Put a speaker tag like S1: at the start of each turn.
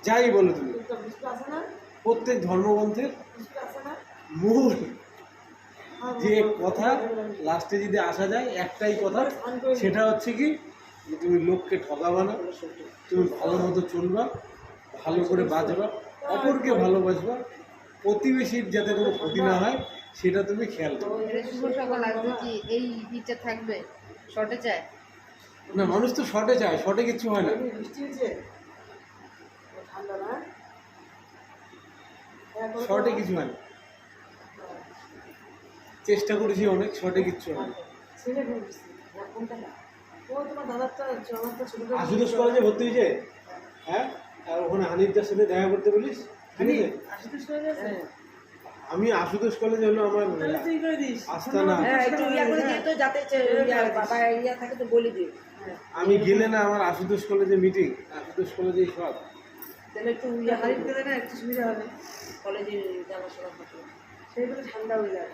S1: যাই বলো তুমি, প্রত্যেক ধর্মগ্রন্থের মূল যে কথা লাস্টে যদি আসা যায় একটাই কথা, সেটা হচ্ছে কি তুমি লোককে ঠকাবা না, তুমি ভালো মতো চলবা, ভালো করে বাঁচবা, অপরকে ভালোবাসবা, প্রতিবেশীর যাতে কোনো ক্ষতি না হয় সেটা তুমি খেয়াল করো।
S2: শুভ সকাল। আজকে কি এই ইচ্ছা থাকবে? শর্টে চায়
S1: না, মানুষ তো শর্টে চায়, শর্টে কিচ্ছু হয় না। শর্টে কিছু হয় না, চেষ্টা করেছি অনেক, শর্টে কিচ্ছু হয় না। আশুতোষ কলেজে ভর্তি হয়েছে, হ্যাঁ, আর ওখানে হানিফদার সাথে দেখা করতে বলিস। আমি আশুতোষ কলেজে হলো আমার আস্তানা। আমি গেলে না আমার আশুতোষ কলেজে মিটিং, আশুতোষ কলেজে সব
S3: তাহলে একটু হারিয়ে গেলে না একটু সুবিধা হবে, কলেজে জানাশোনা থাকে, সেইগুলো ঠান্ডা হয়ে যায়।